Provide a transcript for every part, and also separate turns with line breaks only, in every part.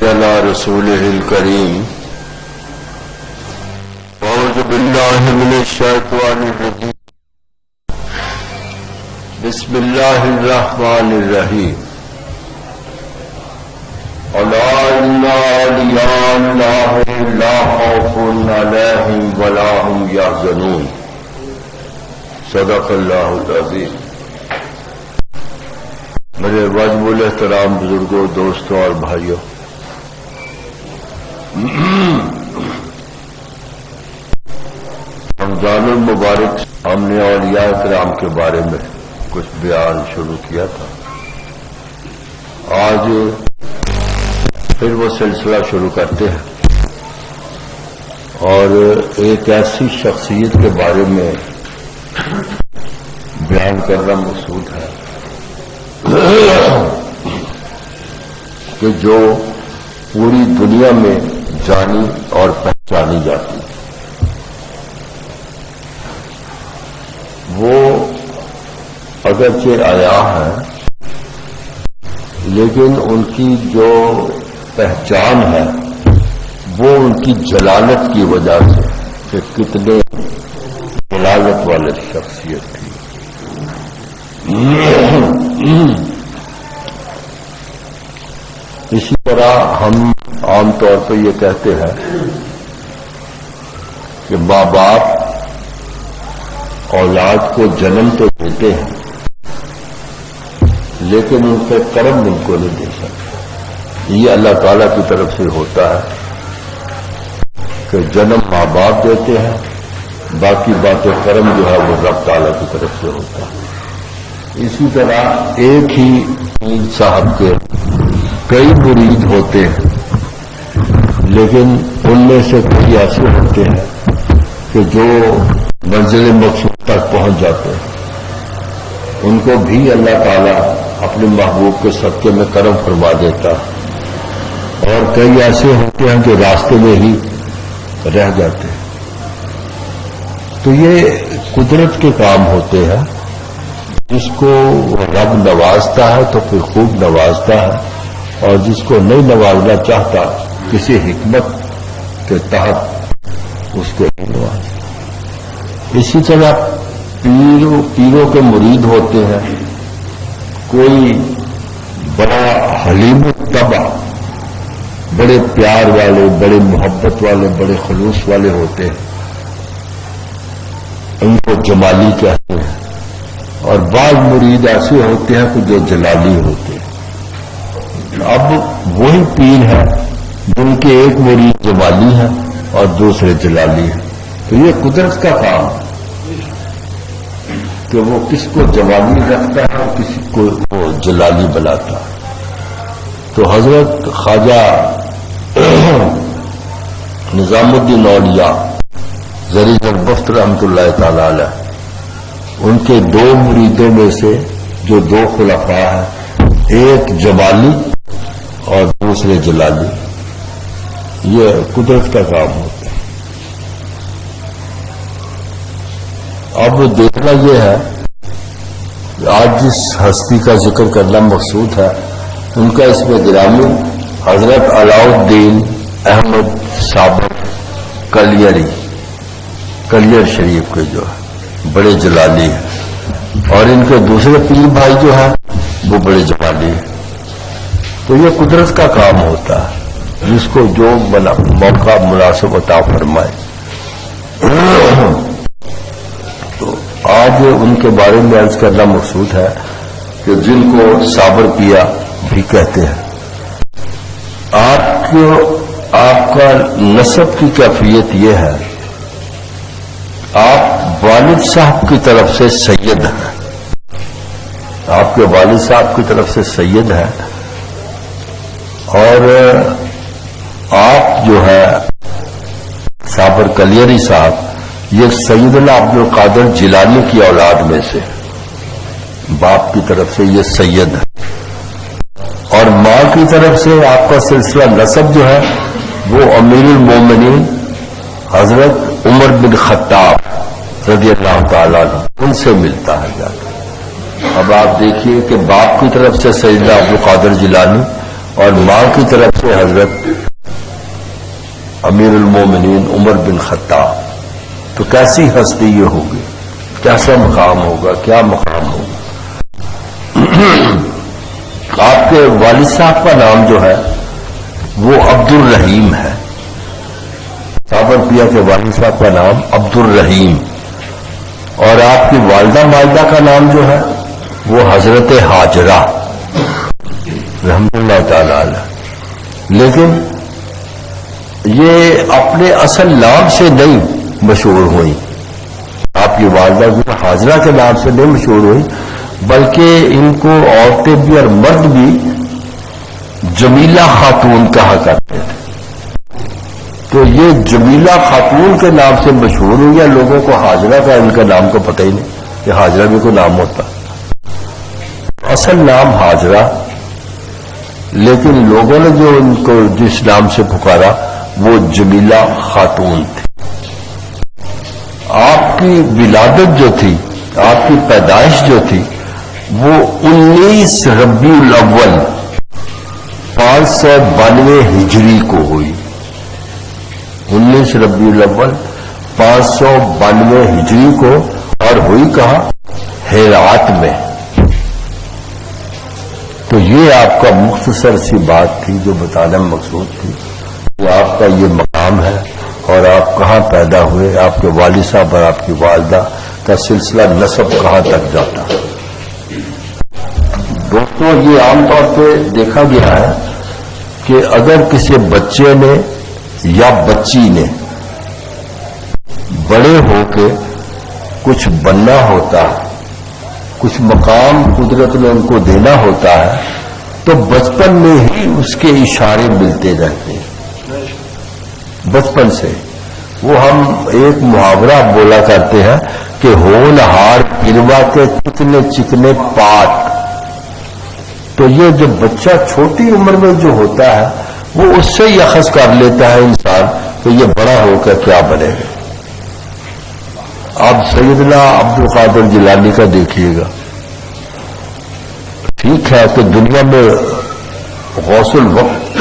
على رسوله الكريم أعوذ بالله من الشيطان الرجيم بسم الله الرحمن الرحيم ألا إن أولياء الله لا خوف عليهم ولا هم يحزنون صدق الله العظيم. میرے واجب الاحترام بزرگوں، دوستوں اور بھائیوں، رمضان المبارک ہم نے اولیاء کرام کے بارے میں کچھ بیان شروع کیا تھا. آج پھر وہ سلسلہ شروع کرتے ہیں اور ایک ایسی شخصیت کے بارے میں بیان کرنا مقصود ہے کہ جو پوری دنیا میں جانی اور پہچانی جاتی. وہ اگرچہ عیاں ہیں لیکن ان کی جو پہچان ہے وہ ان کی جلالت کی وجہ سے کہ کتنے جلالت والے شخصیت تھی. اسی طرح ہم عام طور پہ یہ کہتے ہیں کہ ماں باپ اولاد کو جنم تو دیتے ہیں لیکن ان کے کرم ان کو نہیں دے سکتے. یہ اللہ تعالیٰ کی طرف سے ہوتا ہے کہ جنم ماں باپ دیتے ہیں، باقی باتیں کرم جو ہے وہ رب تعالیٰ کی طرف سے ہوتا ہے. اسی طرح ایک ہی پیر صاحب کے کئی مرید ہوتے ہیں لیکن ان میں سے کئی ایسے ہوتے ہیں کہ جو منزل مقصود تک پہنچ جاتے ہیں. ان کو بھی اللہ تعالیٰ اپنے محبوب کے صدقے میں کرم فرما دیتا اور کئی ایسے ہوتے ہیں جو راستے میں ہی رہ جاتے ہیں. تو یہ قدرت کے کام ہوتے ہیں. جس کو رب نوازتا ہے تو پھر خوب نوازتا ہے اور جس کو نہیں نوازنا چاہتا کسی حکمت کے تحت اس کو نہیں نوازتا. اسی طرح پیروں کے مرید ہوتے ہیں. کوئی بڑا حلیم الطبع، بڑے پیار والے، بڑے محبت والے، بڑے خلوص والے ہوتے ہیں، ان کو جمالی کہتے ہیں. اور بعض مرید ایسے ہوتے ہیں کہ جو جلالی ہوتے ہیں. اب وہی پیر ہے جن کے ایک مرید جمالی ہے اور دوسرے جلالی ہیں. تو یہ قدرت کا کام ہے کہ وہ کس کو جمالی رکھتا ہے اور کسی کو وہ جلالی بناتا ہے. تو حضرت خواجہ نظام الدین اولیاء زری زربفت رحمۃ اللہ تعالی علیہ، ان کے دو مریدوں میں سے جو دو خلفاء ہیں، ایک جمالی اور دوسرے جلالی، یہ قدرت کا کام ہوتا ہے. اب دیکھنا یہ ہے کہ آج جس ہستی کا ذکر کرنا مقصود ہے ان کا اس میں گرامی حضرت علاؤالدین احمد صابر کلیئر شریف کے جو ہے بڑے جلالی ہیں اور ان کے دوسرے پیر بھائی جو ہیں وہ بڑے جمالی ہیں. تو یہ قدرت کا کام ہوتا ہے جس کو جو موقع مناسب عطا فرمائے. تو آج ان کے بارے میں عرض کرنا مقصود ہے کہ جن کو صابر پیا بھی کہتے ہیں. آپ کا نسب کی کیفیت یہ ہے، آپ والد صاحب کی طرف سے سید ہیں. آپ کے والد صاحب کی طرف سے سید ہیں اور آپ جو ہے صابر کلیری صاحب یہ سیدنا عبد القادر جیلانی کی اولاد میں سے، باپ کی طرف سے یہ سید ہے. اور ماں کی طرف سے آپ کا سلسلہ نسب جو ہے وہ امیر المومنین حضرت عمر بن خطاب رضی اللہ تعالیٰ عنہ ان سے ملتا ہے جا کر. اب آپ دیکھیے کہ باپ کی طرف سے سیدنا عبد القادر جیلانی اور ماں کی طرف سے حضرت امیر المومنین عمر بن خطاب، تو کیسی ہستی یہ ہوگی، کیسا مقام ہوگا، کیا مقام ہوگا۔ آپ کے والد صاحب کا نام جو ہے وہ عبد الرحیم ہے، صابر پیا کے والد صاحب کا نام عبد الرحیم، اور آپ کی والدہ ماجدہ کا نام جو ہے وہ حضرت حاجرہ رحمۃ اللہ تعالی علیہ۔ لیکن یہ اپنے اصل نام سے نہیں مشہور ہوئی، آپ کی والدہ جو حاجرہ کے نام سے نہیں مشہور ہوئی، بلکہ ان کو عورتیں بھی اور مرد بھی جمیلہ خاتون کہا کرتے تھے، تو یہ جمیلہ خاتون کے نام سے مشہور ہوئی ہے۔ لوگوں کو حاجرہ کا ان کا نام کو پتہ ہی نہیں کہ حاجرہ بھی کوئی نام ہوتا، اصل نام حاجرہ، لیکن لوگوں نے جو ان کو جس نام سے پکارا وہ جمیلہ خاتون تھی۔ آپ کی ولادت جو تھی، آپ کی پیدائش جو تھی وہ 19 ربیع الاول 592 ہجری کو ہوئی، 19 ربیع الاول 592 ہجری کو، اور ہوئی کہاں؟ ہیرات میں۔ تو یہ آپ کا مختصر سی بات تھی جو بتانا مقصود تھی کہ آپ کا یہ مقام ہے اور آپ کہاں پیدا ہوئے، آپ کے والد صاحب اور آپ کی والدہ کا سلسلہ نسب کہاں تک جاتا ہے۔ دوستوں، یہ عام طور پہ دیکھا گیا ہے کہ اگر کسی بچے نے یا بچی نے بڑے ہو کے کچھ بننا ہوتا ہے، کچھ مقام قدرت نے ان کو دینا ہوتا ہے، تو بچپن میں ہی اس کے اشارے ملتے رہتے ہیں، بچپن سے۔ وہ ہم ایک محاورہ بولا کرتے ہیں کہ ہونہار پروا کے چکنے چکنے پات، تو یہ جو بچہ چھوٹی عمر میں جو ہوتا ہے وہ اس سے ہی اخذ کر لیتا ہے انسان کہ یہ بڑا ہو کر کیا بنے گا۔ اب سیدنا عبد القادر جیلانی کا دیکھیے گا، ٹھیک ہے کہ دنیا میں غوث الوقت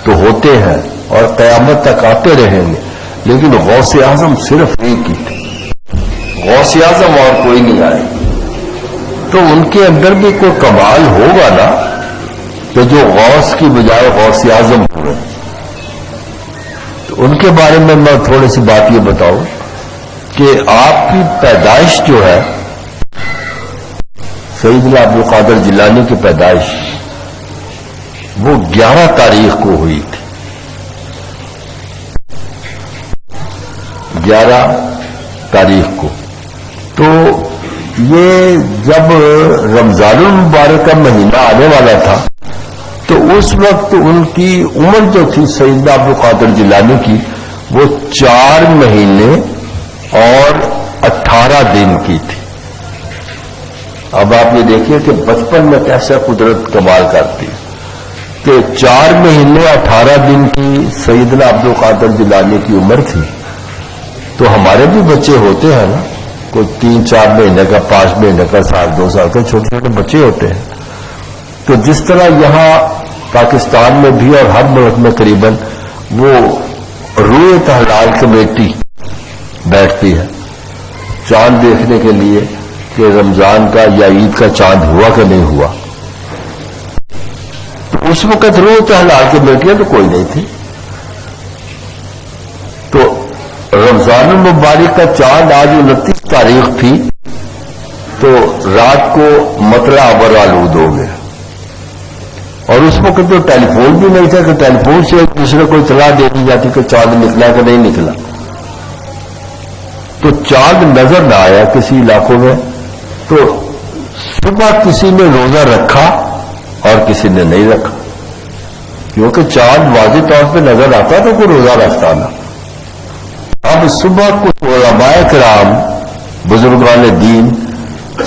تو ہوتے ہیں اور قیامت تک آتے رہیں گے، لیکن غوث اعظم صرف ایک ہی تھے، غوث اعظم اور کوئی نہیں آئے، تو ان کے اندر بھی کوئی کمال ہوگا نا کہ جو غوث کی بجائے غوث اعظم ہوئے۔ تو ان کے بارے میں تھوڑی سی بات یہ بتاؤں کہ آپ کی پیدائش جو ہے، سیدنا عبد القادر جیلانی کی پیدائش وہ 11 تاریخ کو ہوئی تھی، 11 تاریخ کو۔ تو یہ جب رمضان المبارک کا مہینہ آنے والا تھا تو اس وقت ان کی عمر جو تھی سیدنا عبد القادر جیلانی کی وہ 4 مہینے اور 18 دن کی تھی۔ اب آپ یہ دیکھیے کہ بچپن میں کیسا قدرت کمال کرتی ہے کہ 4 مہینے 18 دن کی سیدنا عبد القادر جیلانی کی عمر تھی۔ تو ہمارے بھی بچے ہوتے ہیں نا، کوئی 3-4 مہینے کا، 5 مہینے کا، 1-2 سال کا، چھوٹے چھوٹے بچے ہوتے ہیں۔ تو جس طرح یہاں پاکستان میں بھی اور ہر ملک میں قریباً وہ روئے تہلال کمیٹی بیٹھتی ہے چاند دیکھنے کے لیے کہ رمضان کا یا عید کا چاند ہوا کہ نہیں ہوا، تو اس وقت روئے تہلال کمیٹیاں تو کوئی نہیں تھی، تو رمضان المبارک کا چاند آج 29 تاریخ تھی، تو رات کو مطلع ابر آلود ہو گیا، اور اس وقت تو ٹیلی فون بھی نہیں تھا کہ ٹیلی فون سے ایک دوسرے کو اطلاع دے دی جاتی کہ چاند نکلا کہ نہیں نکلا۔ تو چاند نظر نہ آیا کسی علاقوں میں، تو صبح کسی نے روزہ رکھا اور کسی نے نہیں رکھا، کیونکہ چاند واضح طور پہ نظر آتا تو کوئی روزہ رکھتا نہ۔ اب صبح کچھ علماء کرام بزرگان دین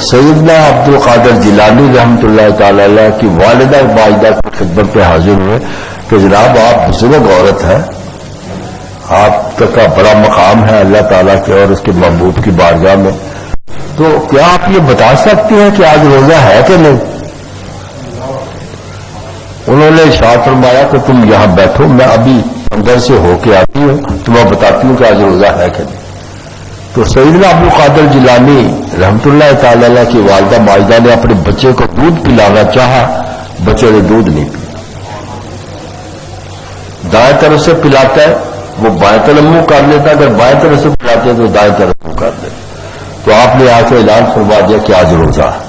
سیدنا عبد القادر جیلانی رحمۃ اللہ تعالی علیہ کی والدہ ماجدہ کی خدمت پہ حاضر ہوئے کہ جناب آپ بزرگ عورت ہیں، آپ کا بڑا مقام ہے اللہ تعالیٰ کے اور اس کے محبوب کی بارگاہ میں، تو کیا آپ یہ بتا سکتے ہیں کہ آج روزہ ہے کہ نہیں؟ انہوں نے ارشاد فرمایا کہ تم یہاں بیٹھو، میں ابھی اندر سے ہو کے آتی ہوں تو میں بتاتی ہوں کہ آج روزہ ہے کہ نہیں۔ تو سیدنا عبد القادر جیلانی رحمت اللہ تعالی علیہ کی والدہ ماجدہ نے اپنے بچے کو دودھ پلانا چاہا، بچے نے دودھ نہیں پیا۔ دائیں طرف سے پلاتا ہے وہ بائیں طرف منہ کر لیتا ہے، اگر بائیں طرف سے پلاتے ہیں تو دائیں طرف منہ کر لیتا۔ تو آپ نے آ کے اعلان فرما دیا کہ آج روزہ ہے۔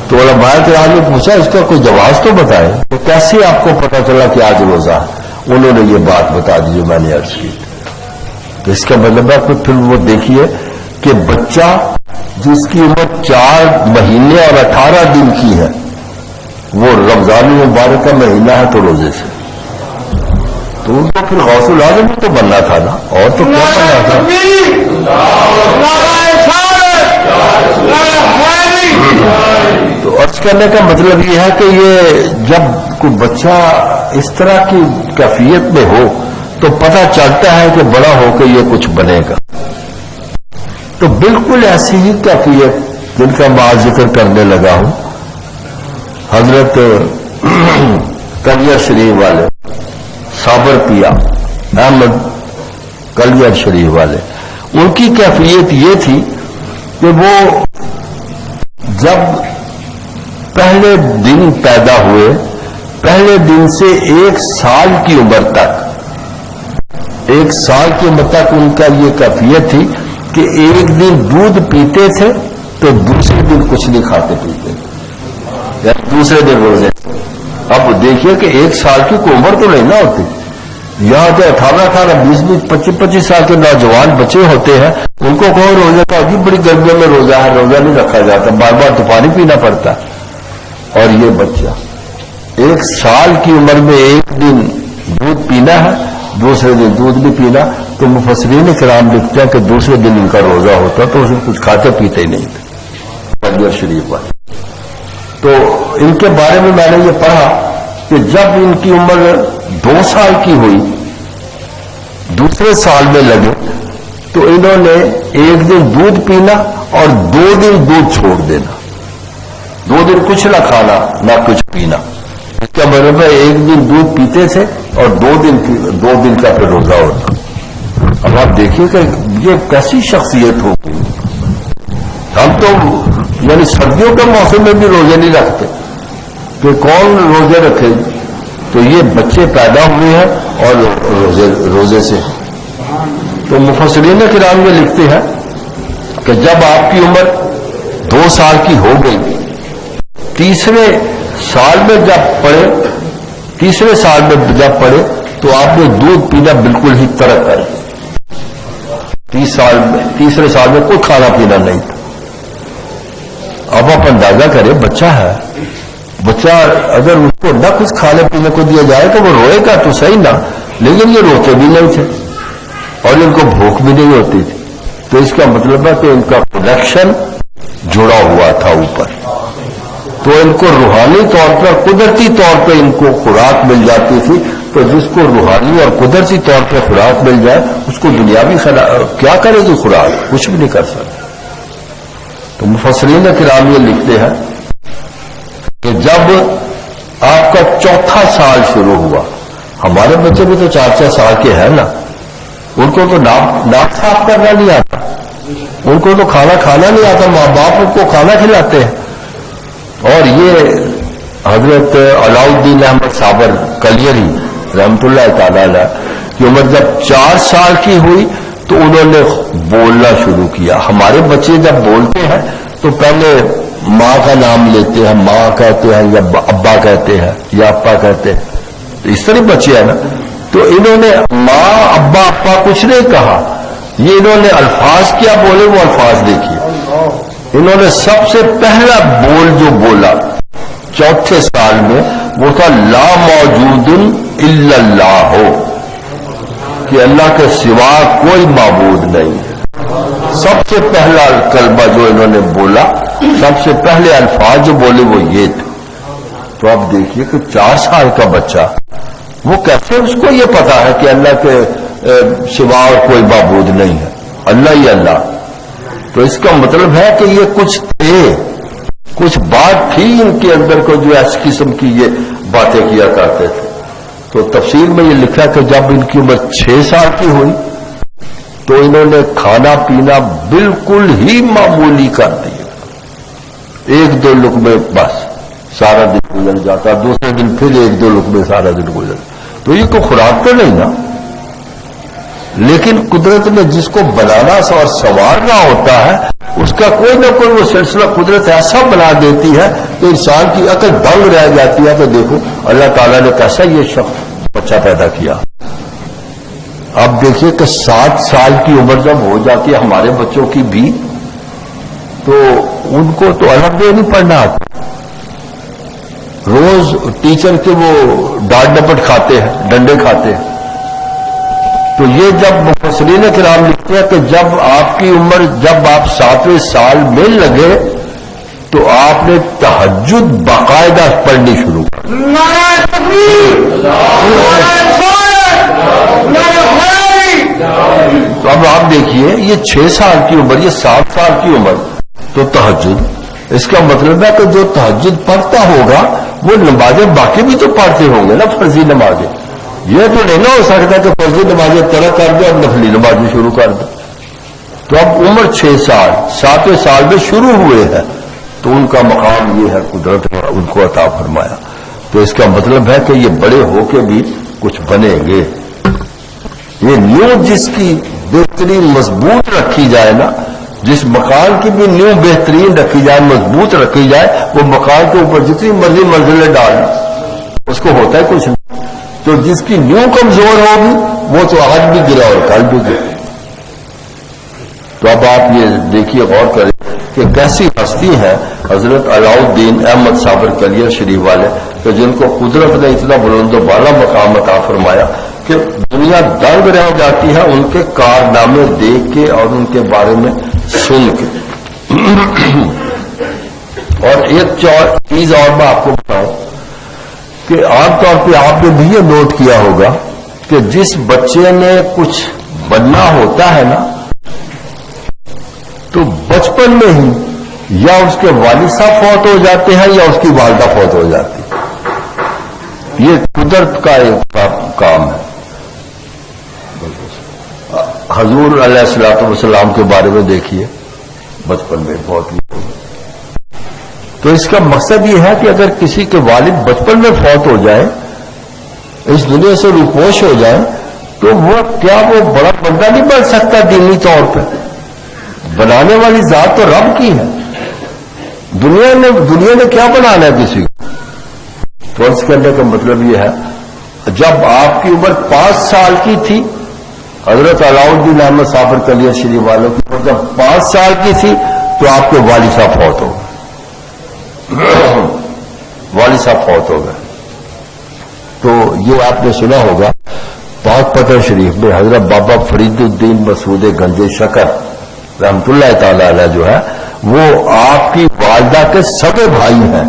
تو علماء کرام نے پوچھا اس کا کوئی جواز تو بتائے، تو کیسے آپ کو پتا چلا کہ آج روزہ ہے؟ انہوں نے یہ بات بتا دی جو میں نے عرض کی۔ تو اس کا مطلب ہے کہ پھر وہ دیکھیے کہ بچہ جس کی عمر 4 مہینے اور 18 دن کی ہے، وہ رمضان مبارک کا مہینہ ہے تو روزے سے، تو ان کو پھر غوث العظم تو بننا تھا نا، اور تو کیا بننا تھا؟ تو عرض کرنے کا مطلب یہ ہے کہ یہ جب کوئی بچہ اس طرح کی کیفیت میں ہو تو پتہ چلتا ہے کہ بڑا ہو کے یہ کچھ بنے گا۔ تو بالکل ایسی ہی کیفیت جن کا میں ذکر کرنے لگا ہوں، حضرت کلیئر شریف والے صابر پیا احمد کلیئر شریف والے، ان کی کیفیت یہ تھی کہ وہ جب پہلے دن پیدا ہوئے، پہلے دن سے 1 سال کی عمر تک، 1 سال کی عمر تک ان کا یہ کیفیت تھی کہ ایک دن دودھ پیتے تھے تو دوسرے دن کچھ نہیں کھاتے پیتے تھے، دوسرے دن روزے تھے۔ اب دیکھیے کہ 1 سال کی کوئی عمر تو نہیں نہ ہوتی، یہاں جو 18 20 25 سال کے نوجوان بچے ہوتے ہیں ان کو کہو روزے کا عجیب بڑی گرمیوں میں روزہ ہے، روزہ نہیں رکھا جاتا، بار بار تو پانی پینا پڑتا۔ اور یہ بچہ 1 سال کی عمر میں ایک دن دودھ پینا ہے، دوسرے دن دودھ نہیں پینا، تو مفسرین کرام لکھتے ہیں کہ دوسرے دن ان کا روزہ ہوتا تو اسے کچھ کھاتے پیتے ہی نہیں تھے کلیئر شریف والے۔ تو ان کے بارے میں نے یہ پڑھا کہ جب ان کی عمر 2 سال کی ہوئی، دوسرے سال میں لگے، تو انہوں نے ایک دن دودھ پینا اور 2 دن دودھ چھوڑ دینا، 2 دن کچھ نہ کھانا نہ کچھ پینا۔ اس کا مطلب ہے ایک دن دودھ پیتے تھے اور 2 دن کا پھر روزہ ہوتا۔ اب آپ دیکھیے کہ یہ کیسی شخصیت ہو گئی۔ ہم تو یعنی سردیوں کے موسم میں بھی روزے نہیں رکھتے کہ کون روزے رکھے، تو یہ بچے پیدا ہوئے ہیں اور روزے سے۔ تو مفسرین کرام میں لکھتے ہیں کہ جب آپ کی عمر 2 سال کی ہو گئی، تیسرے سال میں جب پڑے تو آپ نے دودھ پینا بالکل ہی ترک کر دیا۔ تیسرے سال میں کوئی کھانا پینا نہیں تھا۔ اب آپ اندازہ کریں بچہ ہے، بچہ اگر اس کو نہ کچھ کھانے پینے کو دیا جائے تو وہ روئے گا تو صحیح نہ، لیکن یہ روتے بھی نہیں تھے اور ان کو بھوک بھی نہیں ہوتی تھی۔ تو اس کا مطلب ہے کہ ان کا کنیکشن جڑا ہوا تھا اوپر، تو ان کو روحانی طور پر قدرتی طور پہ ان کو خوراک مل جاتی تھی۔ تو جس کو روحانی اور قدرتی طور پہ خوراک مل جائے اس کو دنیاوی کیا کرے گی خوراک؟ کچھ بھی نہیں کر سکتا۔ تو مفسرین کرام یہ لکھتے ہیں کہ جب آپ کا 4تھا سال شروع ہوا، ہمارے بچے بھی تو 4 سال کے ہیں نا، ان کو تو ناک صاف کرنا نہیں آتا، ان کو تو کھانا نہیں آتا، ماں باپ ان کو کھانا کھلاتے ہیں۔ اور یہ حضرت علاؤالدین احمد صابر کلیری رحمت اللہ تعالی علیہ کی عمر جب 4 سال کی ہوئی تو انہوں نے بولنا شروع کیا۔ ہمارے بچے جب بولتے ہیں تو پہلے ماں کا نام لیتے ہیں، ماں کہتے ہیں یا ابا کہتے ہیں یا ابا کہتے ہیں، تو اس طرح بچے ہیں نا۔ تو انہوں نے ماں ابا ابا کچھ نہیں کہا، یہ انہوں نے الفاظ کیا بولے، وہ الفاظ دیکھیے۔ انہوں نے سب سے پہلا بول جو بولا 4تھے سال میں وہ تھا لا موجود الا اللہ، کہ اللہ کے سوا کوئی معبود نہیں ہے۔ سب سے پہلا کلمہ جو انہوں نے بولا، سب سے پہلے الفاظ جو بولے وہ یہ تھے۔ تو اب دیکھیے کہ 4 سال کا بچہ وہ کیسے اس کو یہ پتا ہے کہ اللہ کے سوا کوئی معبود نہیں ہے، اللہ ہی اللہ۔ تو اس کا مطلب ہے کہ یہ کچھ تھے، کچھ بات تھی ان کے اندر کو جو اس قسم کی یہ باتیں کیا کرتے تھے. تو تفسیر میں یہ لکھا کہ جب ان کی عمر 6 سال کی ہوئی تو انہوں نے کھانا پینا بالکل ہی معمولی کر دیا. 1-2 لقمے بس سارا دن گزر جاتا, دوسرے دن پھر 1-2 لقمے سارا دن گزر. تو یہ کوئی خوراک تو نہیں نا, لیکن قدرت نے جس کو بنانا اور سنوارنا ہوتا ہے اس کا کوئی نہ کوئی وہ سلسلہ قدرت ایسا بنا دیتی ہے کہ انسان کی عقل دنگ رہ جاتی ہے. تو دیکھو اللہ تعالیٰ نے کیسا یہ شخص بچہ پیدا کیا. اب دیکھیے کہ 7 سال کی عمر جب ہو جاتی ہے ہمارے بچوں کی بھی, تو ان کو تو الگ بھی نہیں پڑھنا آتا. روز ٹیچر کے وہ ڈانٹ ڈپٹ کھاتے ہیں, ڈنڈے کھاتے ہیں. تو یہ جب مفسرین کرام لکھتے ہیں کہ جب آپ کی عمر جب آپ 7ویں سال میں لگے تو آپ نے تہجد باقاعدہ پڑھنی شروع کر. تو اب آپ دیکھیے یہ 6 سال کی عمر, یہ 7 سال کی عمر, تو تہجد, اس کا مطلب ہے کہ جو تہجد پڑھتا ہوگا وہ نمازیں باقی بھی تو پڑھتے ہوں گے نا, فرضی نمازیں. یہ تو نہیں نہ ہو سکتا کہ فرضی نمازیں ترک کر دیں اور نفلی نمازیں شروع کر دیں. تو اب عمر 6 سال 7ویں سال میں شروع ہوئے ہیں تو ان کا مقام یہ ہے, قدرت نے ان کو عطا فرمایا. تو اس کا مطلب ہے کہ یہ بڑے ہو کے بھی کچھ بنیں گے. یہ نیو جس کی بہترین مضبوط رکھی جائے نا, جس مکان کی بھی نیو بہترین رکھی جائے, مضبوط رکھی جائے, وہ مکان کے اوپر جتنی مرضی منزلیں ڈالنا اس کو ہوتا ہے کچھ نہیں. تو جس کی نیو کمزور ہوگی وہ تو آج بھی گرا اور کل بھی گرا. تو اب آپ یہ دیکھیے, غور کریں کہ کیسی ہستی ہے حضرت علاؤالدین احمد صابر کلیر شریف والے, کہ جن کو قدرت نے اتنا بلند و بالا مقام عطا فرمایا کہ دنیا دنگ رہ جاتی ہے ان کے کارنامے دیکھ کے اور ان کے بارے میں سن کے. اور ایک چیز اور میں آپ کو بتاؤں کہ عام طور پہ آپ نے بھی یہ نوٹ کیا ہوگا کہ جس بچے نے کچھ بننا ہوتا ہے نا, تو بچپن میں ہی یا اس کے والد صاحب فوت ہو جاتے ہیں یا اس کی والدہ فوت ہو جاتی ہے. یہ قدرت کا ایک کام ہے. حضور علیہ الصلوۃ والسلام کے بارے میں دیکھیے, بچپن میں فوت ہوئی. تو اس کا مقصد یہ ہے کہ اگر کسی کے والد بچپن میں فوت ہو جائے, اس دنیا سے روپوش ہو جائے, تو وہ کیا وہ بڑا بندہ نہیں بن سکتا دینی طور پہ؟ بنانے والی ذات تو رب کی ہے. دنیا نے کیا بنانا ہے کسی کو؟ تو اس کرنے کا مطلب یہ ہے, جب آپ کی عمر 5 سال کی تھی, حضرت علاؤالدین احمد صابر کلیر شریف والوں کی عمر جب 5 سال کی تھی تو آپ کے والد صاحب فوت ہو گئے. والد صاحب فوت ہو گئے. تو یہ آپ نے سنا ہوگا پاک پتن شریف میں حضرت بابا فرید الدین مسعود گنج شکر رحمت اللہ تعالی علیہ جو ہے وہ آپ کی والدہ کے سگے بھائی ہیں.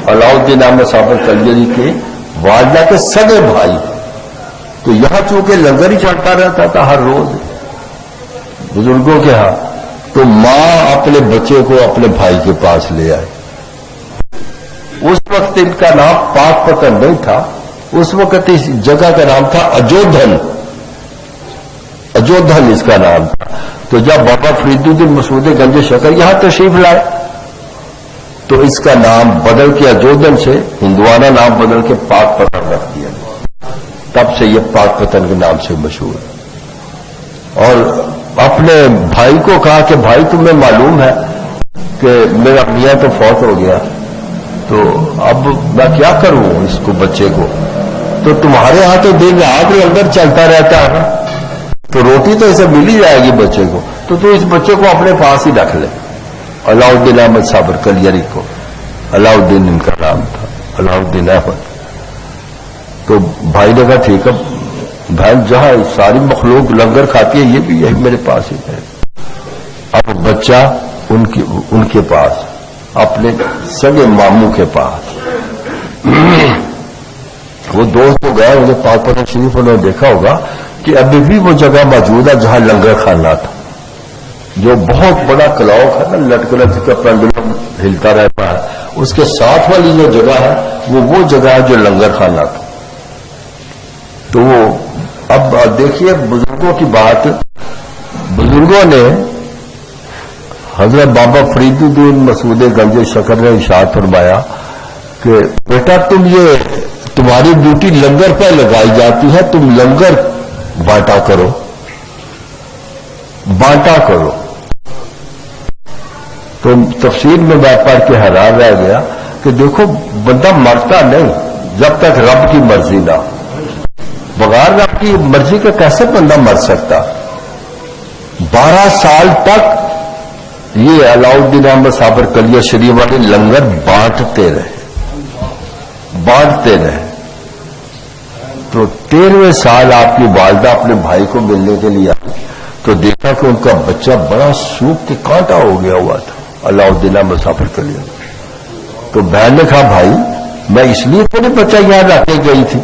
علاؤالدین احمد صابر کلیری کے والدہ کے سگے بھائی. تو یہاں چونکہ لنگر ہی چڑھتا رہتا تھا ہر روز بزرگوں کے ہاں, تو ماں اپنے بچے کو اپنے بھائی کے پاس لے آئے. اس وقت ان کا نام پاک پتن نہیں تھا, اس وقت اس جگہ کا نام تھا اجودھن. اجودھن اس کا نام تھا. تو جب بابا فرید الدین مسعود گنج شکر یہاں تشریف لائے تو اس کا نام بدل کے اجودھن سے ہندوانہ نام بدل کے پاک پتن رکھ دیا. تب سے یہ پاک پتن کے نام سے مشہور ہے. اور اپنے بھائی کو کہا کہ بھائی تمہیں معلوم ہے کہ میرا میاں تو فوت ہو گیا, تو اب میں کیا کروں اس کو بچے کو؟ تو تمہارے ہاں تو دن رات لنگر چلتا رہتا ہے نا, تو روٹی تو اسے مل ہی جائے گی بچے کو, تو اس بچے کو اپنے پاس ہی رکھ لے. علاؤالدین احمد صابر کلیری کو, علاؤالدین ان کا نام تھا, علاؤالدین احمد. تو بھائی نے کہا ٹھیک ہے بہن, جہاں ساری مخلوق لنگر کھاتی ہے یہ بھی یہی میرے پاس ہی ہے. اب بچہ ان کے پاس, اپنے سگے ماموں کے پاس. وہ دوست تو گئے, مجھے پاک پتن شریف انہوں نے دیکھا ہوگا کہ ابھی بھی وہ جگہ موجود ہے جہاں لنگر کھانا تھا. جو بہت بڑا کلاؤ ہے نا لٹک لٹک کا پینڈولم ہلتا رہتا ہے، اس کے ساتھ والی جو جگہ ہے وہ جگہ ہے جو لنگر خانہ تھا. تو وہ اب دیکھیے بزرگوں کی بات، بزرگوں نے حضرت بابا فرید الدین مسعود گنج شکر نے ارشاد فرمایا کہ بیٹا تمہاری ڈیوٹی لنگر پہ لگائی جاتی ہے، تم لنگر بانٹا کرو. تو تفسیر میں میں پڑھ کے حیران رہ گیا کہ دیکھو بندہ مرتا نہیں جب تک رب کی مرضی نہ ہو. بغیر رب کی مرضی کا کیسے بندہ مر سکتا؟ 12 سال تک یہ علاؤدین احمد صابر کلیہ شریف والے لنگر بانٹتے رہے. تو 13ویں سال آپ کی والدہ اپنے بھائی کو ملنے کے لیے آئی تو دیکھا کہ ان کا بچہ بڑا سوکھ کے کانٹا ہو گیا ہوا تھا علاؤدین احمد صابر کلیہ. تو بہن نے کہا بھائی میں اس لیے تو نہیں بچہ یہاں رکھ کے گئی تھی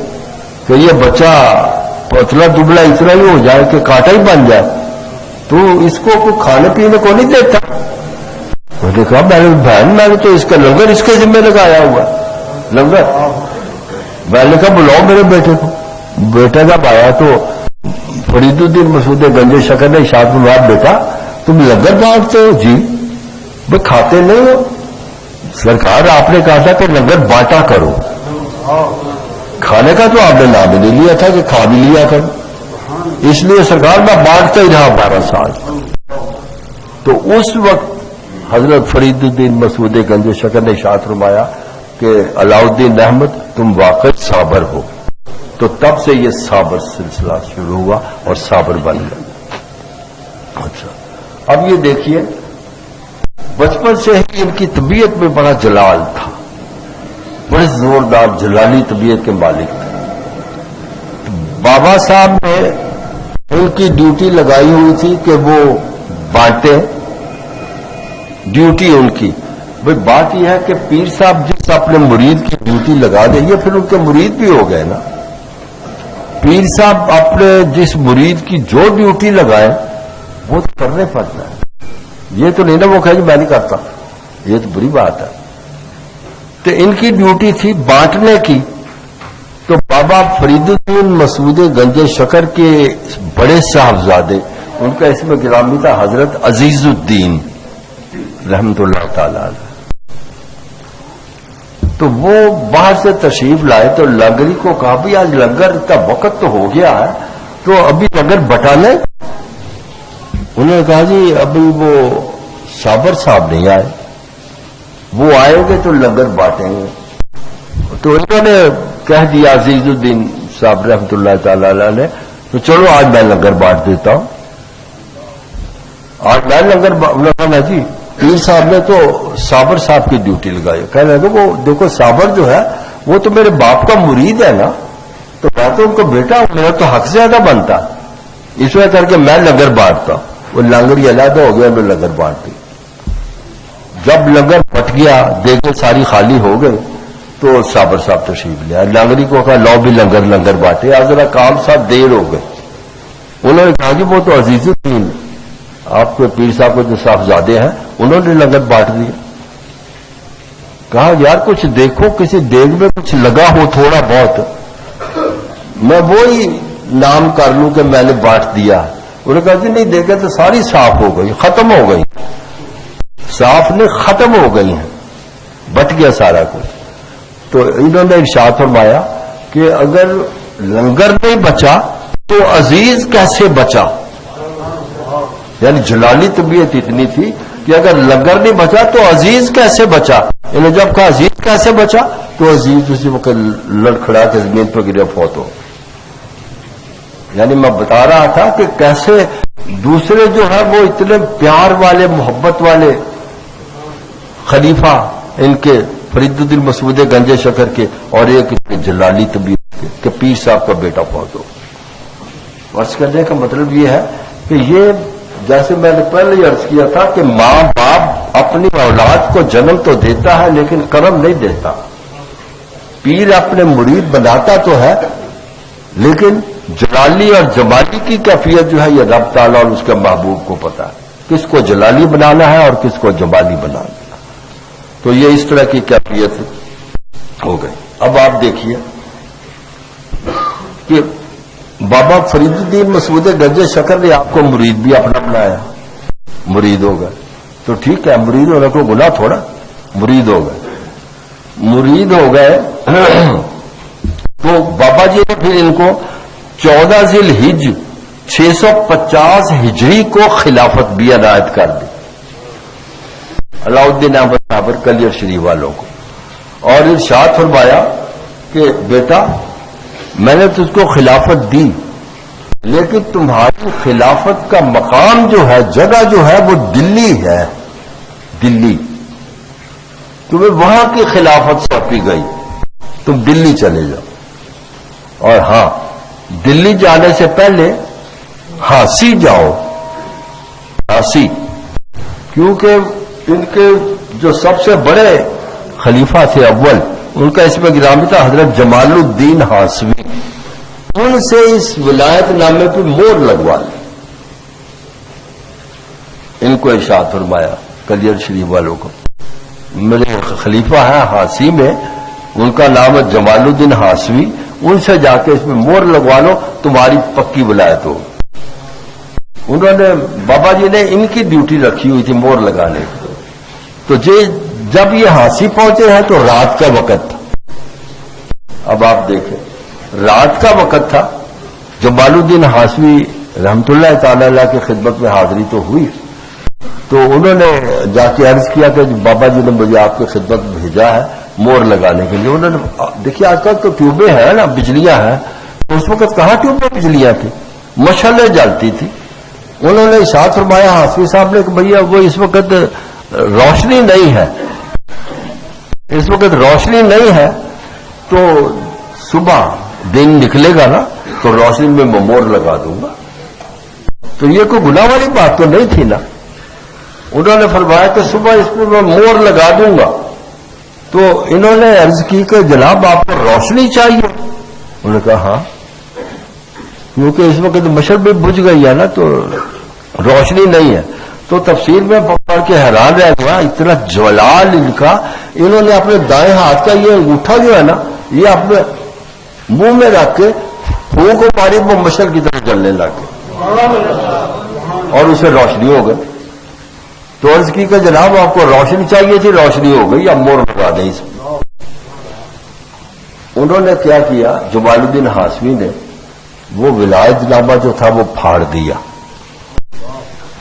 کہ یہ بچہ پتلا دبلا اتنا ہی ہو جائے کہ کانٹا ہی بن جائے، تو اس کو کوئی کھانے پینے کو نہیں دیتا. انہوں نے کہا بہن میں نے تو اس کا لنگر اس کے ذمہ لگایا ہوا لنگر. میں نے کہا بلاؤ میرے بیٹے کو. بیٹا جب آیا تو فرید الدین مسعود گنج شکر نے ارشاد فرمایا بیٹا تم لنگر بانٹتے ہو؟ جی. بھائی کھاتے نہیں ہو؟ سرکار آپ نے کہا تھا کہ لنگر بانٹا کرو. کھانے کا تو آپ نے نام ہی نہیں لیا تھا کہ کھا بھی لیا کرو. اس لیے سرکار میں بانٹتا ہی رہا 12 سال. تو اس وقت حضرت فرید الدین مسعود گنج شکر نے ارشاد فرمایا کہ علاؤدین احمد تم واقعی صابر ہو. تو تب سے یہ صابر سلسلہ شروع ہوا اور صابر بن گیا. اچھا اب یہ دیکھیے بچپن سے ہی ان کی طبیعت میں بڑا جلال تھا، بڑے زوردار جلالی طبیعت کے مالک تھے. بابا صاحب نے ان کی ڈیوٹی لگائی ہوئی تھی کہ وہ بانٹے. ڈیوٹی ان کی بھائی بات یہ ہے کہ پیر صاحب جس اپنے مرید کی ڈیوٹی لگا دے یہ پھر ان کے مرید بھی ہو گئے نا. پیر صاحب اپنے جس مرید کی جو ڈیوٹی لگائے وہ تو کرنے پڑتا ہے. یہ تو نہیں نا وہ کہے میں نہیں کرتا، یہ تو بری بات ہے. تو ان کی ڈیوٹی تھی بانٹنے کی. تو بابا فرید الدین مسعود گنج شکر کے بڑے صاحبزادے، ان کا اسم گرامی تھا حضرت عزیز الدین رحمت اللہ تعالی علیہ. تو وہ باہر سے تشریف لائے تو لنگری کو کہا بھی آج لنگر کا وقت تو ہو گیا ہے تو ابھی لنگر بٹا لیں. انہوں نے کہا جی ابھی وہ صابر صاحب نہیں آئے، وہ آئیں گے تو لنگر بانٹیں گے. تو انہوں نے کہہ دیا عزیز الدین صاحب رحمت اللہ تعالی علیہ نے تو چلو آج میں لنگر بانٹ دیتا ہوں. آج میں لنگر جی پیر صاحب نے تو صابر صاحب کی ڈیوٹی لگائی. کہنے لگے وہ دیکھو صابر جو ہے وہ تو میرے باپ کا مرید ہے نا، تو میں تو ان کو بیٹا ہوں، میرا تو حق زیادہ بنتا. اس وجہ کر کے میں لنگر بانٹتا ہوں. وہ لنگر علیحدہ ہو گیا، میں لنگر بانٹ دی. جب لنگر پٹ گیا دیکھے ساری خالی ہو گئے تو صابر صاحب تشریف لیا. لنگری کو کہا لو بھی لنگر بانٹے. آج ذرا کام صاحب دیر ہو گئے. انہوں نے کہا جی وہ تو عزیز الدین آپ کے پیر صاحب کے جو صاحبزادے ہیں انہوں نے لنگر بانٹ دیا. کہا یار کچھ دیکھو کسی دیگ میں کچھ لگا ہو تھوڑا بہت، میں وہی نام کر لوں کہ میں نے بانٹ دیا. انہوں نے کہا جی نہیں دیکھے تو ساری صاف ہو گئی، ختم ہو گئی، صاف نے ختم ہو گئی ہیں، بٹ گیا سارا کچھ. تو انہوں نے ارشاد فرمایا کہ اگر لنگر نہیں بچا تو عزیز کیسے بچا. یعنی جلالی طبیعت اتنی تھی کہ اگر لنگر نہیں بچا تو عزیز کیسے بچا. انہوں نے جب کہا عزیز کیسے بچا تو عزیز اسی وقت لڑکھڑا کے زمین پر گرا فوت ہو. یعنی میں بتا رہا تھا کہ کیسے دوسرے جو ہے وہ اتنے پیار والے محبت والے خلیفہ ان کے فرید الدین مسعود گنج شکر کے اور ایک جلالی طبیعت کے کہ پیر صاحب کا بیٹا فوت ہو. عرض کرنے کا مطلب یہ ہے کہ یہ جیسے میں نے پہلے ہی عرض کیا تھا کہ ماں باپ اپنی اولاد کو جنم تو دیتا ہے لیکن کرم نہیں دیتا. پیر اپنے مرید بناتا تو ہے لیکن جلالی اور جمالی کی کیفیت جو ہے یہ رب تعالیٰ اور اس کے محبوب کو پتا ہے. کس کو جلالی بنانا ہے اور کس کو جمالی بنانا ہے. تو یہ اس طرح کی کیفیت ہو گئی. اب آپ دیکھیے کہ بابا فرید الدین مسعود گنج شکر نے آپ کو مرید بھی اپنا بنایا, مرید ہو گئے. تو ٹھیک ہے, مرید ہونے کو گناہ تھوڑا, مرید ہو گئے. مرید ہو گئے تو بابا جی نے پھر ان کو 14 ذی الحجہ 650 ہجری کو خلافت بھی عنایت کر دی, علاؤ الدین احمد بابر کلیر شریف والوں کو, اور ارشاد فرمایا کہ بیٹا میں نے تجھ کو خلافت دی, لیکن تمہاری خلافت کا مقام جو ہے, جگہ جو ہے وہ دلی ہے, دلی. تمہیں وہاں کی خلافت سونپی گئی, تم دلی چلے جاؤ. اور ہاں, دلی جانے سے پہلے ہانسی جاؤ, ہانسی, کیونکہ ان کے جو سب سے بڑے خلیفہ تھے اول, ان کا اس میں گرامی تھا حضرت جمال الدین ہانسوی, ان سے اس ولایت نامے پہ مور لگوا لی. ان کو ارشاد فرمایا کلیر شریف والوں کو, میرے خلیفہ ہیں ہانسی میں, ان کا نام ہے جمال الدین ہانسوی, ان سے جا کے اس میں مور لگوا لو, تمہاری پکی ولایت ہو. انہوں نے, بابا جی نے ان کی ڈیوٹی رکھی ہوئی تھی مور لگانے کی. تو جب یہ ہانسی پہنچے ہیں تو رات کا وقت تھا. اب آپ دیکھیں, رات کا وقت تھا. جمال الدین ہانسوی رحمت اللہ تعالی علیہ کی خدمت میں حاضری تو ہوئی, تو انہوں نے جا کے عرض کیا کہ بابا جی نے مجھے آپ کی خدمت میں بھیجا ہے مور لگانے کے لیے. انہوں نے, دیکھیے آج کل تو ٹیوبیں ہیں نا, بجلیاں ہیں, تو اس وقت کہاں ٹیوبیں بجلیاں تھیں, مشعلیں جلتی تھی. انہوں نے ارشاد فرمایا ہانسوی صاحب نے کہ بھیا وہ اس وقت روشنی نہیں ہے, اس وقت روشنی نہیں ہے, تو صبح دن نکلے گا نا تو روشنی میں میں مور لگا دوں گا. تو یہ کوئی گناہ والی بات تو نہیں تھی نا. انہوں نے فرمایا کہ صبح اس پہ میں مور لگا دوں گا. تو انہوں نے عرض کی کہ جناب آپ کو روشنی چاہیے. انہوں نے کہا ہاں, کیونکہ اس وقت مشرق بھی بجھ گئی ہے نا, تو روشنی نہیں ہے. تو تفسیر میں پڑھ کے حیران رہ گیا, اتنا جلال ان کا. انہوں نے اپنے دائیں ہاتھ کا یہ انگوٹھا جو ہے نا, یہ اپنے منہ میں رکھ کے پھونک کو ماری, وہ مشرق کی طرف جلنے لگ گئے اور اسے روشنی ہو گئی. تو عرض کی کہ جناب آپ کو روشنی چاہیے تھی, روشنی ہو گئی, اب مور لگا دیں اس میں. انہوں نے کیا کیا, جمال الدین ہانسوی نے وہ ولایت نامہ جو تھا وہ پھاڑ دیا,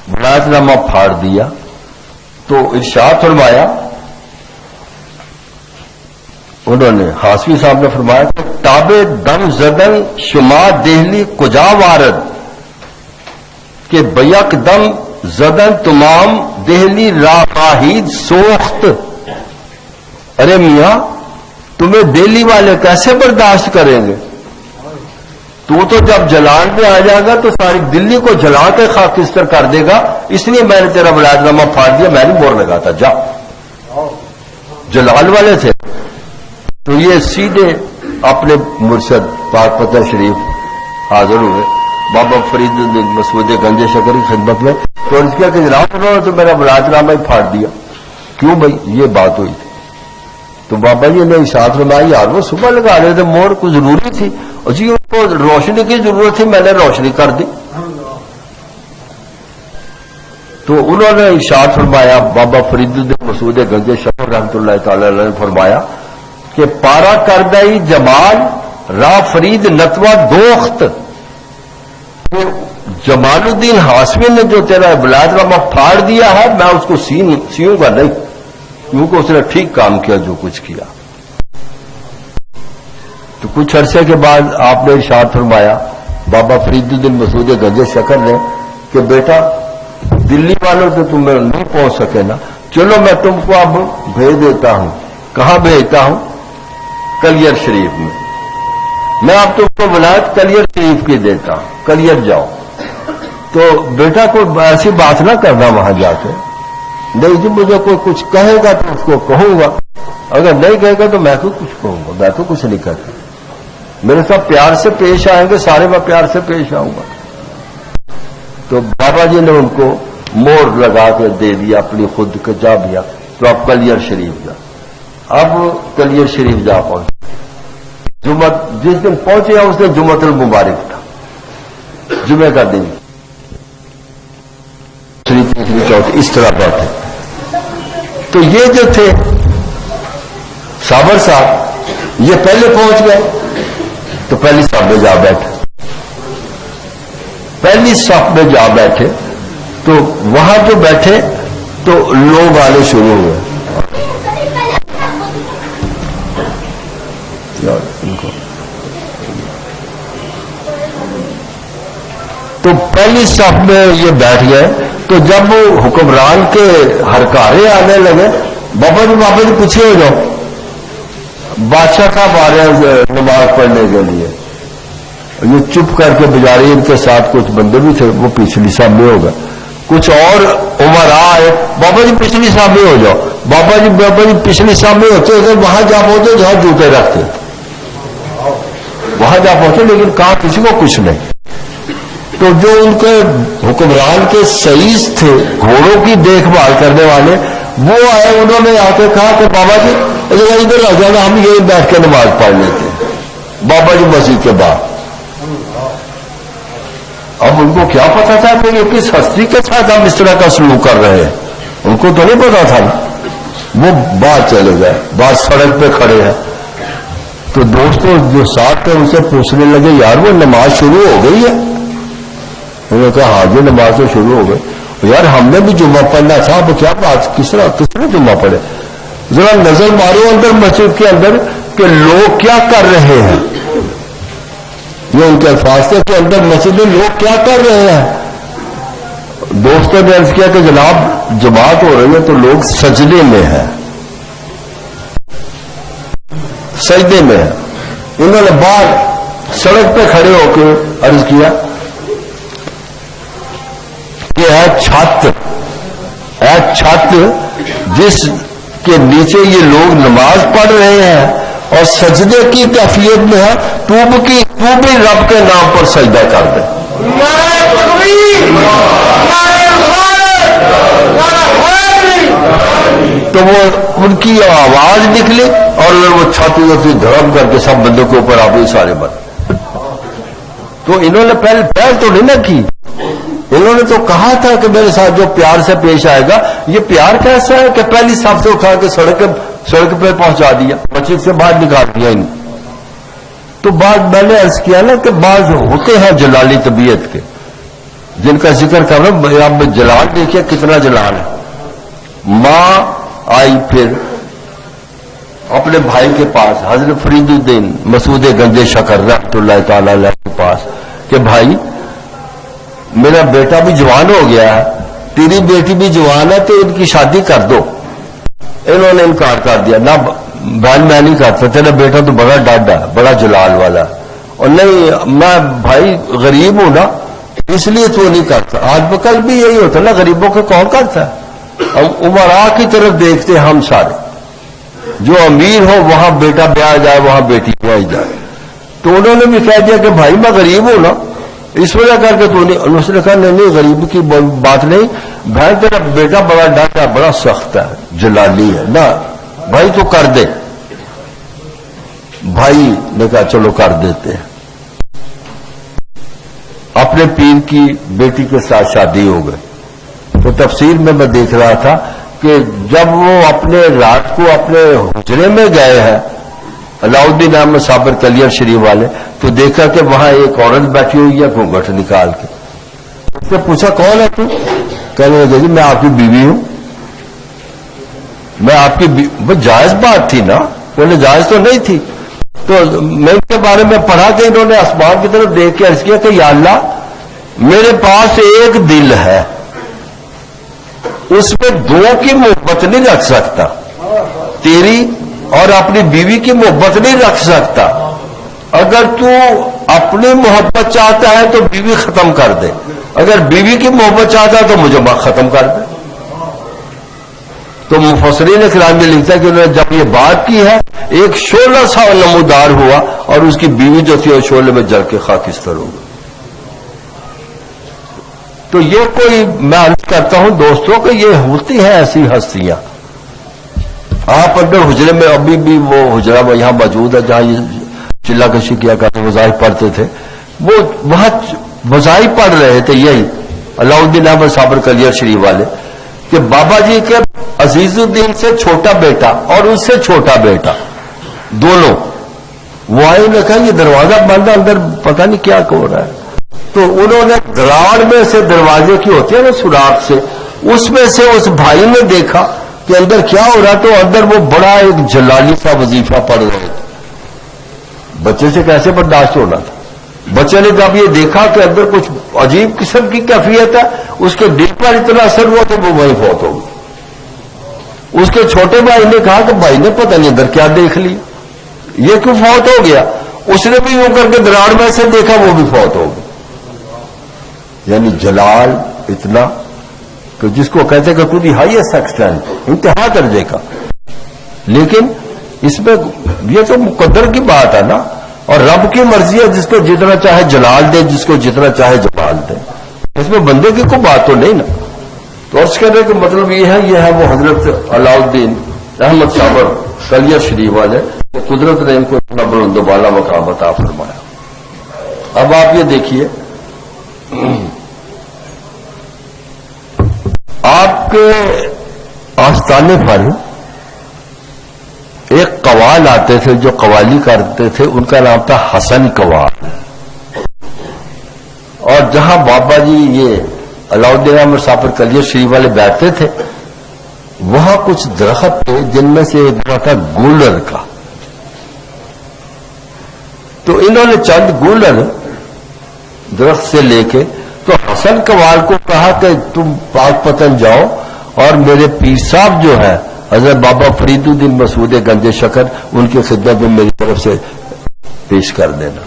ولایت نامہ پھاڑ دیا. تو ارشاد فرمایا, انہوں نے ہانسوی صاحب نے فرمایا کہ تابے دم زدن شما دہلی کجا وارد, کہ بیک دم زدن تمام دہلی راہید سوخت. ارے میاں تمہیں دہلی والے کیسے برداشت کریں گے, تو جب جلال میں آ جائے گا تو ساری دلی کو جلا کے خاکستر کر دے گا, اس لیے میں نے تیرا ولایت نامہ پھاڑ دیا, میں نہیں مور لگاتا, جا. جلال والے تھے. تو یہ سیدھے اپنے مرشد پاک پتہ شریف حاضر ہوئے بابا فرید الدین مسعود گنج شکر کی خدمت میں. تو اس کیا کہ جناب انہوں نے تو میرا ولایت نامہ ہی پھاڑ دیا. کیوں بھائی, یہ بات ہوئی تھی. تو بابا جی نے ارشاد فرمایا یار وہ صبح لگا رہے تھے مور, کو ضروری تھی, اور جی ان کو روشنی کی ضرورت تھی, میں نے روشنی کر دی. تو انہوں نے ارشاد فرمایا, بابا فرید الدین مسعود گنج شکر رحمت اللہ تعالی علیہ نے فرمایا کہ پارا کردئی جمال را فرید نتوا دوخت. تو جمال الدین ہانسوی نے جو تیرا ولایت نامہ پھاڑ دیا ہے, میں اس کو سیوں گا نہیں, کیونکہ اس نے ٹھیک کام کیا جو کچھ کیا. تو کچھ عرصے کے بعد آپ نے ارشاد فرمایا بابا فرید الدین مسعود گنج شکر نے کہ بیٹا دلی والوں تو تم نہیں پہنچ سکے نا, چلو میں تم کو اب بھیج دیتا ہوں. کہاں بھیجتا ہوں, کلیر شریف میں. میں اب تم کو ولایت کلیر شریف کی دیتا ہوں, کلیر جاؤ. تو بیٹا کوئی ایسی بات نہ کرنا وہاں جا کے, نہیں جی مجھے کوئی کچھ کہے گا تو اس کو کہوں گا, اگر نہیں کہے گا تو میں تو کچھ کہوں گا, میں تو کچھ نہیں کہتا. میرے ساتھ پیار سے پیش آئیں گے سارے, میں پیار سے پیش آؤں گا. تو بابا جی نے ان کو مور لگا کے دے دیا اپنی خود کے جا بھیا تو آپ کلیر شریف جا. اب کلیر شریف جا پہنچے. جمعہ جس دن پہنچے اس دن جمعۃ المبارک تھا, جمعے کا دن. تیسری چوتھی اس طرح بیٹھے. تو یہ جو تھے صابر صاحب یہ پہلے پہنچ گئے تو پہلی صف میں جا بیٹھے. پہلی صف میں جا بیٹھے تو وہاں جو بیٹھے تو لوگ آنے شروع ہوئے. تو پہلی صف میں یہ بیٹھ گئے. تو جب وہ حکمران کے ہرکارے آنے لگے, بابا جی پیچھے ہو جاؤ, بادشاہ صاحب آ رہے ہیں نماز پڑھنے کے لیے. یہ چپ کر کے بجاری ان کے ساتھ کچھ بندے بھی تھے وہ پچھلی صف میں ہو گئے. کچھ اور عمرا آئے, بابا جی پچھلی صف میں ہو جاؤ. بابا جی پچھلی صف میں ہوتے اگر وہاں جا پہنچے جہاں جوتے رکھتے وہاں جا پہنچے, لیکن کہا کسی کو کچھ نہیں. تو جو ان کے حکمران کے سعیس تھے گھوڑوں کی دیکھ بھال کرنے والے وہ آئے. انہوں نے آ کے کہا کہ بابا جی ادھر آ جانا, ہم یہی بیٹھ کے نماز پڑھ لیتے ہیں. بابا جی مسجد کے باہر. اب ان کو کیا پتا تھا کہ یہ کس ہستی کے ساتھ ہم اس طرح کا سلوک کر رہے ہیں, ان کو تو نہیں پتا تھا. وہ باہر چلے گئے, باہر سڑک پہ کھڑے ہیں. تو دوستوں جو ساتھ تھے ان سے پوچھنے لگے یار وہ نماز شروع ہو گئی ہے؟ انہوں نے کہا ہاں جی نماز تو شروع ہو گئی. یار ہم نے بھی جمعہ پڑھنا تھا, اب کیا بات کس طرح جمعہ پڑھے؟ ذرا نظر مارو اندر مسجد کے اندر کہ لوگ کیا کر رہے ہیں. یہ ان کے الفاظ تھے کہ اندر مسجد میں لوگ کیا کر رہے ہیں. دوستوں نے عرض کیا کہ جناب جماعت ہو رہی ہے تو لوگ سجدے میں ہیں, سجدے میں ہیں. انہوں نے باہر سڑک پہ کھڑے ہو کے عرض کیا کہ اے چھت جس کے نیچے یہ لوگ نماز پڑھ رہے ہیں اور سجدے کی کیفیت میں ہے, تو بھی رب کے نام پر سجدہ کر دے. تو وہ ان کی آواز نکلی اور وہ چھاتی دھڑم کر کے سب بندوں کے اوپر آپ سارے بند. تو انہوں نے پہل تو نہیں نہ کی. انہوں نے تو کہا تھا کہ میرے ساتھ جو پیار سے پیش آئے گا. یہ پیار کیسا ہے کہ پہلی صف سے اٹھا کے سڑک پہ پہنچا دیا, مسجد سے باہر نکال دیا انہیں. تو بعض میں نے عرض کیا نا کہ بعض ہوتے ہیں جلالی طبیعت کے جن کا ذکر کر رہا ہوں. اب جلال دیکھیے کتنا جلال ہے. ماں آئی پھر اپنے بھائی کے پاس حضرت فرید الدین مسعود گنج شکر رحمۃ اللہ تعالی علیہ کے پاس کہ بھائی میرا بیٹا بھی جوان ہو گیا ہے, تیری بیٹی بھی جوان ہے, تو ان کی شادی کر دو. انہوں نے انکار کر دیا, نہ بہن میں نہیں کرتا, تیرا بیٹا تو بڑا ڈاڈا ہے, بڑا جلال والا, اور نہیں میں بھائی غریب ہوں نا اس لیے تو نہیں کرتا. آج کل بھی یہی ہوتا نا, غریبوں کو کون کرتا ہے. ہم عمرا کی طرف دیکھتے ہم سارے, جو امیر ہو وہاں بیٹا بیاہ جائے وہاں بیٹی بیاہ جائے. تو انہوں نے بھی کہہ دیا کہ بھائی میں غریب ہوں نا اس وجہ کر کے تو نہیں. اس نے کہا نہیں غریب کی بات نہیں, بھائی تیرا بیٹا بڑا ڈاٹا بڑا سخت ہے, جلالی ہے نا, بھائی تو کر دے. بھائی نے کہا چلو کر دیتے ہیں. اپنے پیر کی بیٹی کے ساتھ شادی ہو گئی. تو تفسیر میں دیکھ رہا تھا کہ جب وہ اپنے رات کو اپنے حجرے میں گئے ہیں علاؤدین احمد صابر کلیر شریف والے, تو دیکھا کہ وہاں ایک عورت بیٹھی ہوئی ہے گھونگھٹ نکال کے. اس نے پوچھا کون ہے تو؟ کہنے لگے جی میں آپ کی بیوی ہوں. میں آپ کی وہ جائز بات تھی نا, بولے جائز تو نہیں تھی. تو میں ان کے بارے میں پڑھا کہ انہوں نے آسمان کی طرف دیکھ کے عرض کیا کہ یا اللہ میرے پاس ایک دل ہے, اس میں دو کی محبت نہیں رکھ سکتا, تیری اور اپنی بیوی کی محبت نہیں رکھ سکتا. اگر تو اپنی محبت چاہتا ہے تو بیوی ختم کر دے, اگر بیوی کی محبت چاہتا ہے تو مجھے ختم کر دے. تو مفسرین کرام نے لکھتا ہے کہ انہوں نے جب یہ بات کی ہے ایک شعلہ سا نمودار ہوا اور اس کی بیوی جو تھی وہ شعلے میں جل کے خاکستر ہو گئی. تو یہ کوئی میں عرض کرتا ہوں دوستوں کہ یہ ہوتی ہیں ایسی ہستیاں. آپ اندر حجرے میں ابھی بھی وہ حجرہ یہاں موجود ہے جہاں یہ چلا کشی کیا کرتے وظائف پڑھتے تھے, وہ وہاں وظائف پڑھ رہے تھے یہی علاؤ الدین احمد صابر کلیئر شریف والے, کہ بابا جی کے عزیز الدین سے چھوٹا بیٹا اور اس سے چھوٹا بیٹا دونوں وہ آئے, نے کہا یہ دروازہ بند ہے اندر پتہ نہیں کیا ہو رہا ہے. تو انہوں نے دراڑ میں سے دروازے کی ہوتی ہے نا سوراخ سے, اس میں سے اس بھائی نے دیکھا کہ اندر کیا ہو رہا, تو اندر وہ بڑا ایک جلالی سا وظیفہ پڑھ رہے تھے. بچے سے کیسے برداشت ہونا تھا. بچے نے جب یہ دیکھا کہ اندر کچھ عجیب قسم کی کیفیت ہے, اس کے دل پر اتنا اثر ہوا تو وہ وہیں فوت ہو گئی. اس کے چھوٹے بھائی نے کہا کہ بھائی نے پتہ نہیں اندر کیا دیکھ لی, یہ کیوں فوت ہو گیا. اس نے بھی یوں کر کے دراڑ میں سے دیکھا, وہ بھی فوت ہو گئی. یعنی جلال اتنا کہ جس کو کہتے کہ ٹو دی ہائیسٹ ایکسٹینٹ, انتہا درجے کا. لیکن اس میں یہ تو مقدر کی بات ہے نا, اور رب کی مرضی ہے جس کو جتنا چاہے جلال دے, جس کو جتنا چاہے جمال دے. اس میں بندے کی کوئی بات تو نہیں نا. تو عرض کرنے کا مطلب یہ ہے وہ حضرت علاؤ الدین احمد صابر کلیئر شریف والے, قدرت نے ان کو اتنا بلند و بالا مقام عطا فرمایا. اب آپ یہ دیکھیے آپ کے آستانے پر ایک قوال آتے تھے جو قوالی کرتے تھے, ان کا نام تھا حسن قوال. اور جہاں بابا جی یہ علاؤ الدین احمد صابر کلیئر شریف والے بیٹھتے تھے, وہاں کچھ درخت تھے جن میں سے ایک تھا گولر کا. تو انہوں نے چند گولر درخت سے لے کے تو حسن قوال کو کہا کہ تم پاک پتن جاؤ اور میرے پیر صاحب جو ہے حضرت بابا فرید الدین مسعود گنج شکر, ان کی خدمت میں میری طرف سے پیش کر دینا.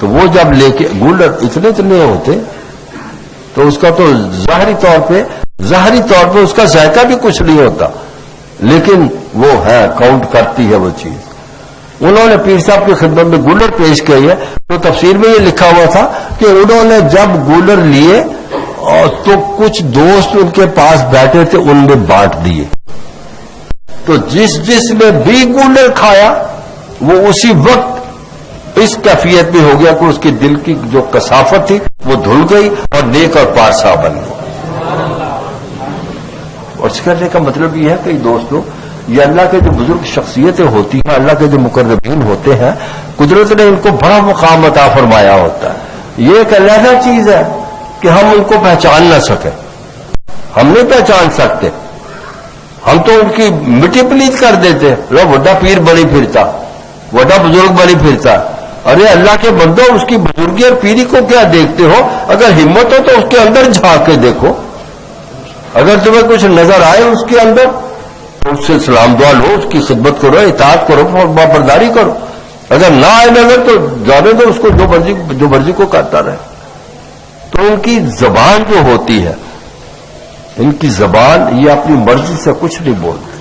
تو وہ جب لے کے گولر اتنے ہوتے تو اس کا تو ظاہری طور پہ اس کا ذائقہ بھی کچھ نہیں ہوتا, لیکن وہ ہے کاؤنٹ کرتی ہے وہ چیز. انہوں نے پیر صاحب کی خدمت میں گولر پیش کی ہے. تو تفسیر میں یہ لکھا ہوا تھا کہ انہوں نے جب گولر لیے تو کچھ دوست ان کے پاس بیٹھے تھے, ان میں بانٹ دیے. تو جس نے بھی گولر کھایا وہ اسی وقت اس کیفیت میں ہو گیا کہ اس کے دل کی جو کثافت تھی وہ دھل گئی اور نیک اور پارسا بن گئی. اور اس کرنے کا مطلب یہ ہے کہ دوستوں, یہ اللہ کے جو بزرگ شخصیتیں ہوتی ہیں, اللہ کے جو مقربین ہوتے ہیں, قدرت نے ان کو بڑا مقام عطا فرمایا ہوتا ہے. یہ ایک علیحدہ چیز ہے کہ ہم ان کو پہچان نہ سکیں. ہم نہیں پہچان سکتے, ہم تو ان کی مٹی پلیت کر دیتے. لو بڑا پیر بڑی پھرتا, بڑا بزرگ بڑی پھرتا. ارے اللہ کے بندو, اس کی بزرگی اور پیری کو کیا دیکھتے ہو؟ اگر ہمت ہو تو اس کے اندر جھانک کے دیکھو. اگر تمہیں کچھ نظر آئے اس کے اندر تو اس سے سلام دعا لو, اس کی خدمت کرو, اطاعت کرو, برداری کرو. اگر نہ آئے نظر تو جانے دو اس کو, جو مرضی کو کرتا رہے. تو ان کی زبان جو ہوتی ہے, ان کی زبان, یہ اپنی مرضی سے کچھ نہیں بولتے.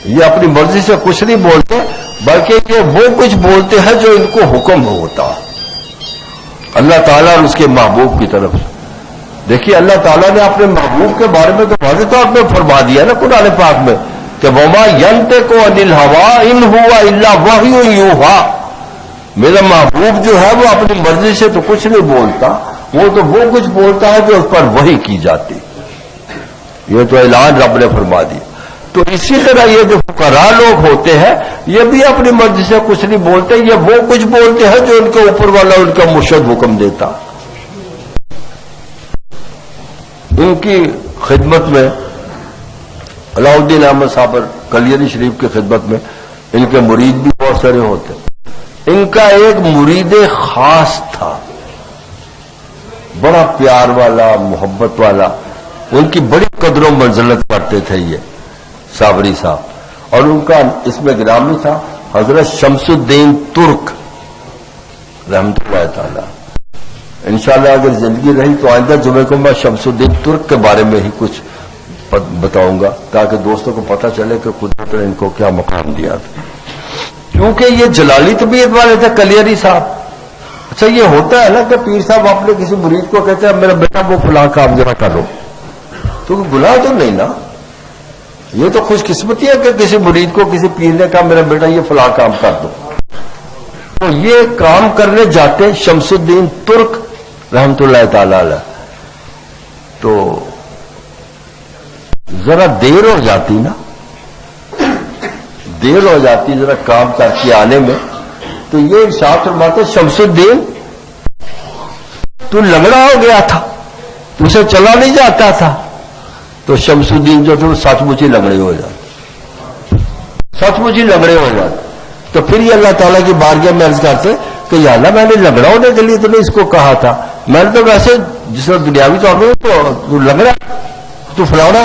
یہ اپنی مرضی سے کچھ نہیں بولتے, بلکہ یہ وہ کچھ بولتے ہیں جو ان کو حکم ہوتا اللہ تعالیٰ اور اس کے محبوب کی طرف سے. دیکھیے اللہ تعالیٰ نے اپنے محبوب کے بارے میں تو واضح طور پہ فرما دیا نا قرآن پاک میں کہ وما ينطق عن الهوى ان هو الا وحی یوحی. میرا محبوب جو ہے وہ اپنی مرضی سے تو کچھ نہیں بولتا, وہ تو وہ کچھ بولتا ہے جو اس پر وحی کی جاتی. یہ تو اعلان رب نے فرما دیا. تو اسی طرح یہ جو فقراء لوگ ہوتے ہیں یہ بھی اپنی مرضی سے کچھ نہیں بولتے, یہ وہ کچھ بولتے ہیں جو ان کے اوپر والا ان کا مرشد حکم دیتا. ان کی خدمت میں علاؤ الدین احمد صابر کلیری شریف کی خدمت میں ان کے مرید بھی بہت سارے ہوتے. ان کا ایک مرید خاص تھا, بڑا پیار والا, محبت والا, ان کی بڑی قدر و منزلت کرتے تھے یہ صابری صاحب. اور ان کا اس میں گرامی تھا حضرت شمس الدین ترک رحمۃ اللہ تعالی. انشاءاللہ اگر زندگی رہی تو آئندہ جمعے کو میں شمس الدین ترک کے بارے میں ہی کچھ بتاؤں گا تاکہ دوستوں کو پتہ چلے کہ قدرت نے ان کو کیا مقام دیا تھا. کیونکہ یہ جلالی طبیعت والے تھے کلیری صاحب, اچھا یہ ہوتا ہے نا کہ پیر صاحب اپنے کسی مرید کو کہتے ہیں میرا بیٹا وہ فلاں کام ذرا کر لو، تو گناہ تو نہیں نا؟ یہ تو خوش قسمتی ہے کہ کسی مرید کو کسی پیر نے کہا میرا بیٹا یہ فلاں کام کر دو. تو یہ کام کرنے جاتے شمس الدین ترک رحمت اللہ تعالی علیہ، تو ذرا دیر ہو جاتی نا، دیر ہو جاتی ذرا کام کر کے آنے میں، تو یہ ارشاد فرماتے شمس الدین تو لنگڑا ہو گیا تھا، تو اسے چلا نہیں جاتا تھا. تو شمس الدین جو تھے سچ مچ ہی لنگڑے ہو جاتے، سچ مچ ہی لنگڑے ہو جاتے. تو پھر یہ اللہ تعالیٰ کی بارگاہ میں عرض کرتے کہ یا اللہ میں نے لنگڑا ہونے کے لیے تو نہیں اس کو کہا تھا، میں نے تو ویسے جس طرح دنیاوی طور پہ تو لنگڑا تو فلانا،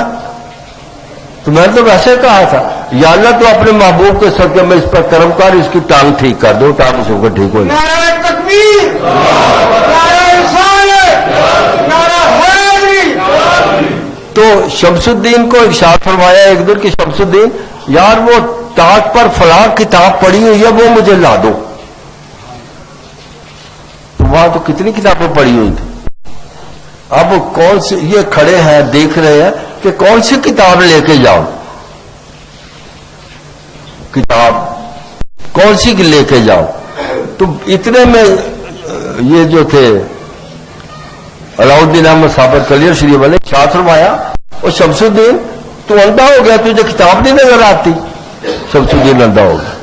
تو میں نے تو ویسے کہا تھا. یا اللہ تو اپنے محبوب کے صدقے میں اس پر کرم کر، اس کی ٹانگ ٹھیک کر دو، ٹانگ اس کو ٹھیک ہو جائے.
نعرہ تکبیر، نعرہ رسالت، نعرہ حیدری.
تو شمس الدین کو ارشاد فرمایا ایک دن کہ شمس الدین یار وہ ٹاٹ پر فلاں کتاب پڑھی ہوئی ہے وہ مجھے لا دو. تو وہاں تو کتنی کتابیں پڑھی ہوئی تھی. اب کون سی یہ کھڑے ہیں دیکھ رہے ہیں کہ کون سی کتاب لے کے جاؤ، کتاب کون سی لے کے جاؤ. تو اتنے میں یہ جو تھے علاؤدین احمد صابر کلیر شریف والے شاہ فرمایا اور شمس الدین تو اندھا ہو گیا، تجھے کتاب نہیں نظر آتی. شمس الدین اندھا ہو گیا.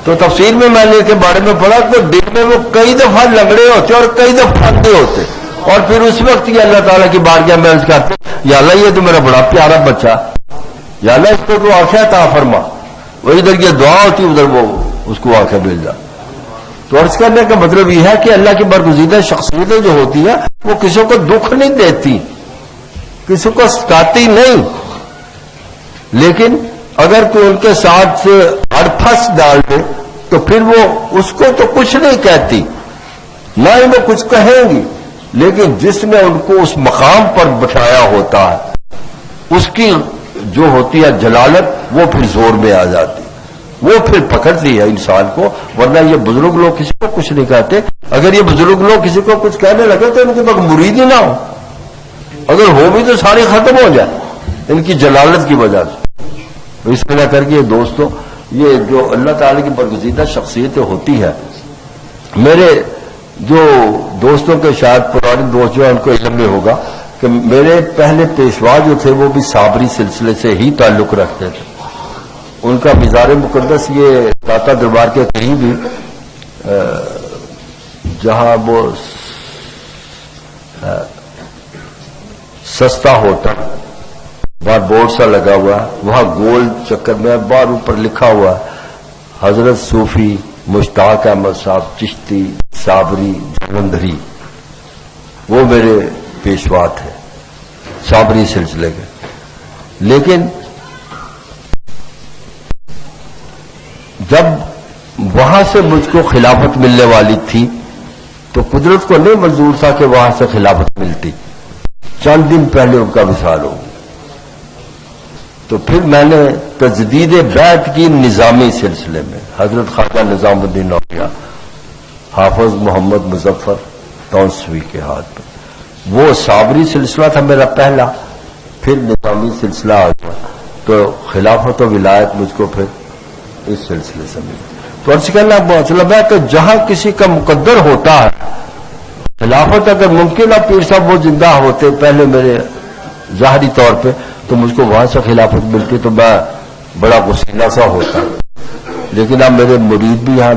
تو تفسیر میں نے کے بارے میں پڑھا کہ دن میں وہ کئی دفعہ لنگڑے ہوتے اور کئی دفعہ اندھے ہوتے، اور پھر اس وقت یہ اللہ تعالیٰ کی بارگاہ میں عرض کرتے یا اللہ یہ تو میرا بڑا پیارا بچہ، یا اللہ اس کو تو آنکھیں عطا فرما. وہ ادھر یہ دعا ہوتی ادھر وہ اس کو آنکھیں مل جائے. تو عرض کرنے کا مطلب یہ ہے کہ اللہ کی برگزیدہ شخصیتیں جو ہوتی ہیں وہ کسی کو دکھ نہیں دیتی، کسی کو ستاتی نہیں، لیکن اگر کوئی ان کے ساتھ اڑپھس ڈال دے تو پھر وہ اس کو تو کچھ نہیں کہتی، نہ ہی وہ کچھ کہیں گی، لیکن جس نے ان کو اس مقام پر بٹھایا ہوتا ہے اس کی جو ہوتی ہے جلالت وہ پھر زور میں آ جاتی، وہ پھر پکڑتی ہے انسان کو. ورنہ یہ بزرگ لوگ کسی کو کچھ نہیں کہتے. اگر یہ بزرگ لوگ کسی کو کچھ کہنے لگے تو ان کے پاس مرید ہی نہ ہو، اگر ہو بھی تو سارے ختم ہو جائے ان کی جلالت کی وجہ سے. اس طرح کر کے دوستو یہ جو اللہ تعالی کی برگزیدہ شخصیتیں ہوتی ہے، میرے جو دوستوں کے شاید پرانے دوست جو ان کو علم میں ہوگا کہ میرے پہلے پیشوا جو تھے وہ بھی صابری سلسلے سے ہی تعلق رکھتے تھے. ان کا مزار مقدس یہ داتا دربار کے قریب ہی جہاں وہ سستا ہوٹل باہر بورڈ سا لگا ہوا ہے، وہاں گول چکر میں باہر اوپر لکھا ہوا ہے حضرت صوفی مشتاق احمد صاحب چشتی صابری جلندھری. وہ میرے پیشوا تھے صابری سلسلے کے. لیکن جب وہاں سے مجھ کو خلافت ملنے والی تھی تو قدرت کو نہیں منظور تھا کہ وہاں سے خلافت ملتی. چند دن پہلے ان کا وصال ہو گیا. تو پھر میں نے تجدید بیعت کی نظامی سلسلے میں حضرت خواجہ نظام الدین اولیاء حافظ محمد مظفر تونسوی کے ہاتھ پہ، وہ صابری سلسلہ تھا میرا پہلا، پھر نظامی سلسلہ آ گیا. تو خلافت و ولایت مجھ کو پھر اس سلسلے سے ملی. تو عرض کرنا مطلب ہے کہ جہاں کسی کا مقدر ہوتا ہے خلافت، اگر ممکن ہے پیر صاحب وہ زندہ ہوتے پہلے میرے ظاہری طور پہ تو مجھ کو وہاں سے خلافت ملتی تو میں بڑا غسیلہ سا ہوتا. لیکن اب میرے مرید بھی یہاں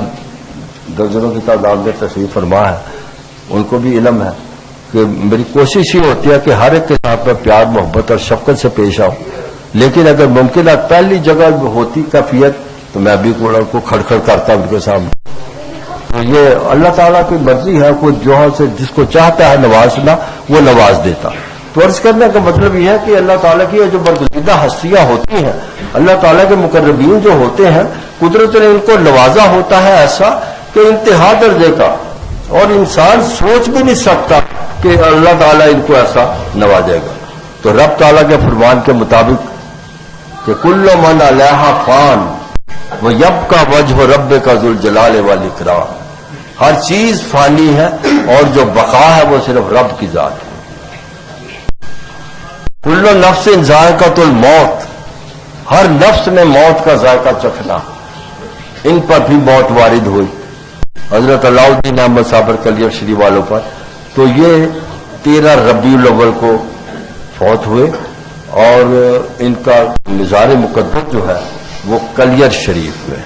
درجنوں کی تعداد میں تشریف فرما ہے، ان کو بھی علم ہے کہ میری کوشش ہی ہوتی ہے کہ ہر ایک کے ساتھ میں پیار محبت اور شفقت سے پیش آؤں. لیکن اگر ممکن ہے پہلی جگہ ہوتی کیفیت تو میں بھی کو کھڑکھڑ کرتا ان کے سامنے. تو یہ اللہ تعالیٰ کی مرضی ہے، کوئی جو سے جس کو چاہتا ہے نوازنا وہ نواز دیتا. تو عرض کرنے کا مطلب یہ ہے کہ اللہ تعالیٰ کی جو برگزیدہ ہستیاں ہوتی ہیں، اللہ تعالیٰ کے مقربین جو ہوتے ہیں، قدرت نے ان کو نوازا ہوتا ہے ایسا کہ انتہا درجے کا، اور انسان سوچ بھی نہیں سکتا کہ اللہ تعالیٰ ان کو ایسا نوازے گا. تو رب تعالیٰ کے فرمان کے مطابق کہ کل من علیہا فان ویبقی وجہ رب کا ذوالجلال والاکرام، ہر چیز فانی ہے اور جو بقا ہے وہ صرف رب کی ذات ہے. کل نفس ذائقۃ الموت، ہر نفس نے موت کا ذائقہ چکھنا. ان پر بھی موت وارد ہوئی حضرت علاء الدین احمد صابر کلیئر شریف والوں پر. تو یہ 13 ربیع الاول کو فوت ہوئے اور ان کا مزار مقدس جو ہے وہ کلیئر شریف میں.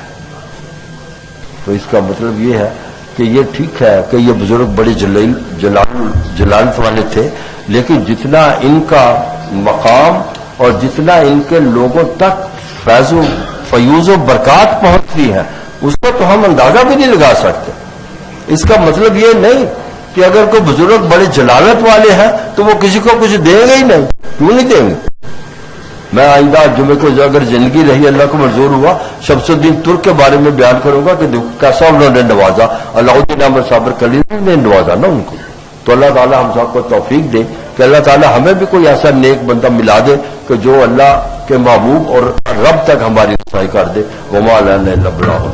تو اس کا مطلب یہ ہے کہ یہ ٹھیک ہے کہ یہ بزرگ بڑے جلالت والے تھے، لیکن جتنا ان کا مقام اور جتنا ان کے لوگوں تک فیوز و برکات پہنچتی ہے اس کو تو ہم اندازہ بھی نہیں لگا سکتے. اس کا مطلب یہ نہیں کہ اگر کوئی بزرگ بڑے جلالت والے ہیں تو وہ کسی کو کچھ دیں گے ہی نہیں. کیوں نہیں دیں گے؟ میں آئندہ جمعے کو اگر زندگی رہی اللہ کو منظور ہوا شمس الدین ترک کے بارے میں بیان کروں گا کہ کیسا انہوں نے نوازا. علاء الدین احمد صابر کلیئر نے نوازا نا ان کو. تو اللہ تعالی ہم سب کو توفیق دے کہ اللہ تعالی ہمیں بھی کوئی ایسا نیک بندہ ملا دے کہ جو اللہ کے محبوب اور رب تک ہماری رسائی کر دے. وما لنا الا البلاغ.